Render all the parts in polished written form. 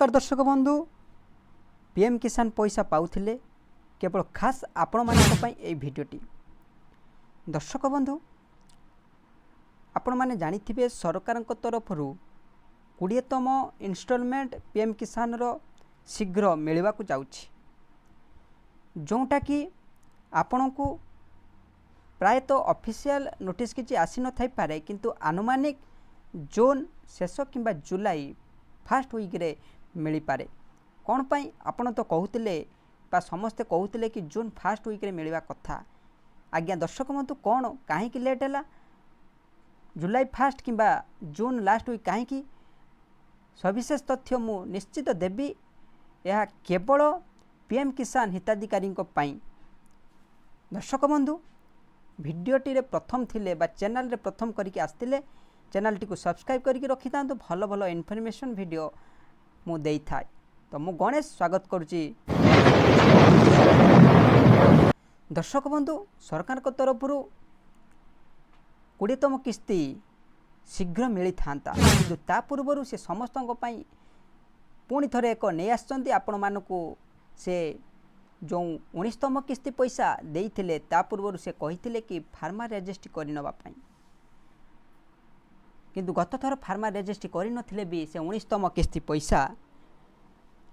नमस्कार दर्शक बंधु पीएम किसान पैसा पाउथिले केवल खास आपण मानक पई ए भिडियोटी। दर्शक बंधु आपण माने जानिथिबे सरकार तरफ 20तम इन्स्टॉलमेंट पीएम किसान रो शीघ्र मिलवा को जाउछि, जोटा कि आपण को प्रायतः ऑफिशियल नोटिस किछि आसी न थाई पारे, किंतु आनुमानिक जून शेष किंबा जुलाई फास्ट वीक रे मिली पारे। कौन पाई आपण तो कहते बा समस्ते कहते कि जून फास्ट वीक रे मिलवा कथा। आज्ञा दर्शक बंधु कौन कहीं लेट है जुलाई फास्ट किंबा जून लास्ट वीक कहीं सविशेष तथ्य मु निश्चित देवी। यह केवल पीएम किसान हिताधिकारी दर्शक बंधु भिडियोटी रे प्रथम थिले बा चैनल रे प्रथम करके आसतिले चैनल टी को सब्सक्राइब करके रखि तांतो भल भल इनफॉरमेशन वीडियो मु देई थाय। तो मु गणेश स्वागत करुची। दर्शक बंधु सरकार को तरफ 20तम किस्ती शीघ्र मिली थांता, किंतु ता पूर्व से समस्त पुणी थरे एक नहीं आछंती आपण मानकू से जो 19तम किस्ती पैसा देइथिले ता पूर्व से कहिथिले कि फार्मा रजिस्ट्री करि नबा पई, किंतु गत थर फार्मा रजिस्ट्री करि नथिले भी से 19तम किस्ती पैसा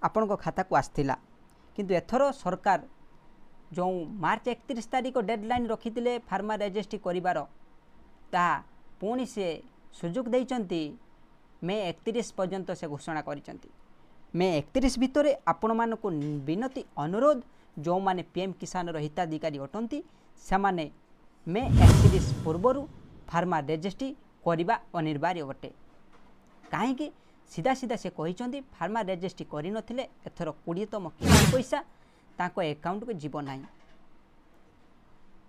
आपण को खाता को आस्थिला। किंतु एथर सरकार जो मार्च 31 तारिख डेडलाइन रखिथिले फार्मा रजिस्ट्री करिवार ता पुणी से सुযোগ देइचंती मे 31 पर्यंत से घोषणा करिचंती। मे 31 भितर आपण मानकू विनती अनुरोध जो माने पीएम किसान हिताधिकारी अटंती से माने मे 31 पूर्व फार्मा रजिस्ट्री करवा अनिवार्य अटे। कहीं सीधा सीधा से कहते फार्मा रजिस्ट्री करि नथिले एथर 20तम किस्ती पैसा तांको अकाउंट को जीव नाही।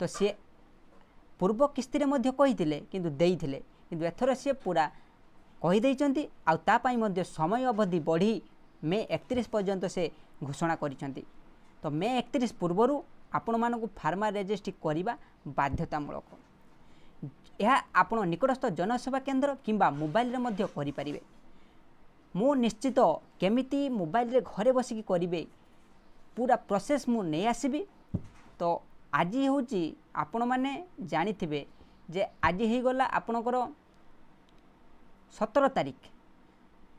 तो सी पूर्व किस्ती रे मध्य कहिथिले किंतु देइथिले, किंतु एथर सी पूरा कहि दैचंती आ ता पई मध्य समय अवधि बढ़ी मे 31 पर्यंत से घोषणा करिसंती। तो मे 31 पूर्व आपण मानकू फार्मा रजिस्ट्री करवा बाध्यतामूलक। यह आपण निकटस्थ जनसेवा केंद्र किंबा मोबाइल रे मध्य करि परिबे। मु निश्चित केमिति मोबाइल रे घरे बसिकी करिवे पूरा प्रोसेस मु नहीं आसीबी। तो आज होची आपण माने जानिथिबे जे आज ही गला आपणकर 17 तारिख,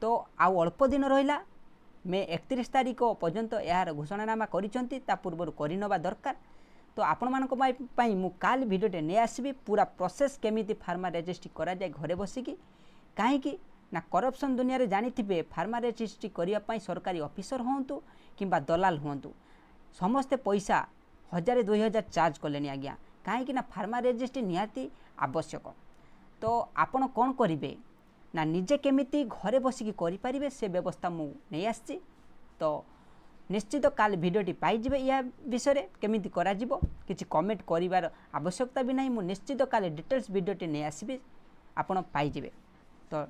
तो आउ अल्प दिन रहिला मे 31 तारिख पर्यंत यार घोषणानामा करिसंती, ता पूर्व करिनबा दरकार। तो आपण मानक पई मु काल वीडियोटे नहीं आसीबी पूरा प्रोसेस केमिति फार्मा रजिस्ट्री करा जाय घरे बसिकी। काहेकि ना करप्शन दुनिया रे जानिथिबे फार्मा रजिस्ट्री करिया पई सरकारी ऑफिसर होंतु किंबा दलाल होंतु समस्ते पैसा 1000-2000 चार्ज कलेनी आज्ञा। काहेकि ना फार्मा रजिस्ट्री निहाती आवश्यक। तो आपण कौन करिवे ना निजे केमिति घरे बसिकी करि परिबे से व्यवस्था मु नहीं आछि। तो निश्चित काल भिडियोटी पाइबे या विषय केमिति करा जिवो किछि कमेंट करिवार आवश्यकता भी नहीं। मु निश्चित काल डिटेल्स भिडियोटी नहीं आसीबे आपण पाइबे। तो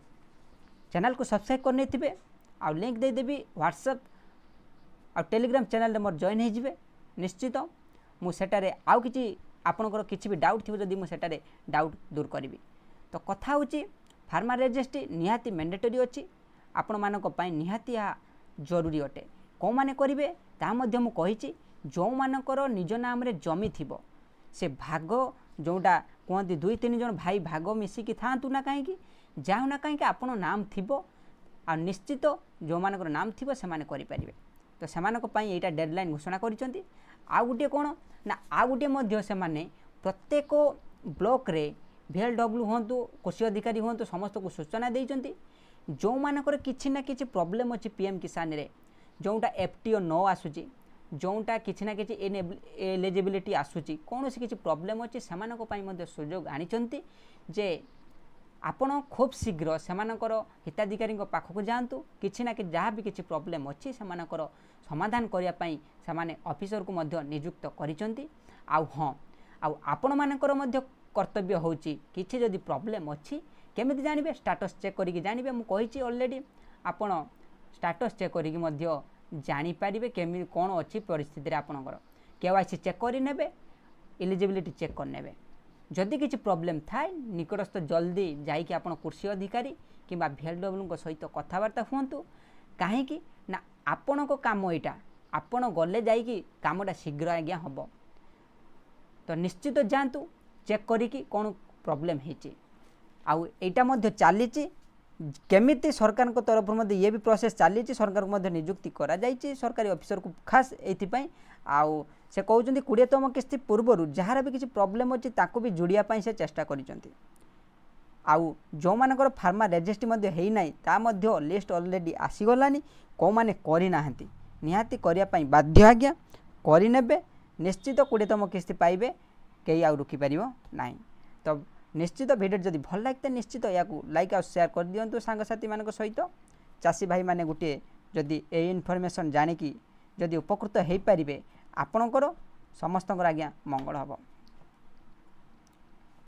चैनल को सब्सक्राइब करने थिबे आ लिंक दे देबी व्हाट्सएप आ टेलीग्राम चैनल रे मोर जॉइन हे जिवे। निश्चित मु सेटारे आउ किछि आपनकर किछि भी डाउट थिबो जदि मु सेटारे डाउट दूर करिवि। तो कथा होछि फार्मा रजिस्ट्री निहाती मैंडेटरी अछि, आपण मानक पई निहाती जरूरी अटे। को माने करिवे ता मध्य मु कहिछि जो मानकर निज नाम रे जमी थिबो से भाग जोटा कहती 2-3 जन भाई भाग मिसिकी थांतु ना कहीं जाऊ ना कहीं आपण नाम थिबो आ निश्चित जो मानकर नाम थिबो से माने करि परिबे। तो सेमानक पई एटा डेडलाइन घोषणा करिसंती। आ गुटे कोन ना आ गुटे मध्य से माने प्रत्येक ब्लॉक रे VLW होंतु कृषि अधिकारी होंतु समस्त को सूचना देइचंती जो मानकर किछि ना किछि प्रॉब्लम अछि पीएम किसान रे जोटा FTO न आसुची जोटा किछि ना किछि एलिजिबिलिटी आसुची कौन सी किछि प्रॉब्लम अछि सेमानक पई मध्य सुयोग आनिचंती जे आपण खूब शीघ्र सेमानकर हिताधिकारी पाखक जातु किछि ना कि जहाँ भी किछि प्रॉब्लम अछि सेमानकर समाधान करिया पई सेमाने ऑफिसर को मध्य नियुक्त करिसंती। आउ हाँ आउ आपण मानकर मध्य कर्तव्य होची किछि जदि प्रॉब्लम अछि केमिति जानिबे स्टेटस चेक करिकि जानिबे। मु कहिछि ऑलरेडी आपण स्टेटस चेक करिकि मध्य जानि पारिबे केमि कोन अछि परिस्थिति रे आपनकर केवाईसी चेक करि नेबे एलिजिबिलिटी चेक कर नेबे। जदि किछि प्रॉब्लम थाए निकटस्थ जल्दी जाइकि आपण कृषि अधिकारी किंबा VLW सहित कथबार्ता हुंतु कहीं ना आपण को काम यहाँ आपण गले जाइए कामटा शीघ्र आज्ञा हम तो निश्चित जातु चेक करी कौन प्रोब्लेम होती आईटा चली केमिति सरकार को तरफ ये भी प्रोसेस चली सरकार को नियुक्ति करा जाइए सरकारी ऑफिसर को खास ये आउ से कहते 20तम किस्ती पूर्वर जार भी किसी प्रोब्लेम अच्छी ताको भी जोड़ापी से चेष्टा कर आउ जो मानकर फार्मा रजिस्ट्री होना लिस्ट ऑलरेडी आसीगलानी कौ मैंने करना निहाती करने बाध्य आज्ञा करे निश्चित 20तम किस्ती पाइबे कई आउ रुखिपार ना तो निश्चित वीडियो जदि भल लगे निश्चित या लाइक और शेयर कर दिंतु सांगसाथी मान सहित चाषी भाई मैंने गोटे जदि ए इनफॉरमेशन जानिकी जदि उपकृत हो पारे आपणकर समस्त आज्ञा मंगल हम।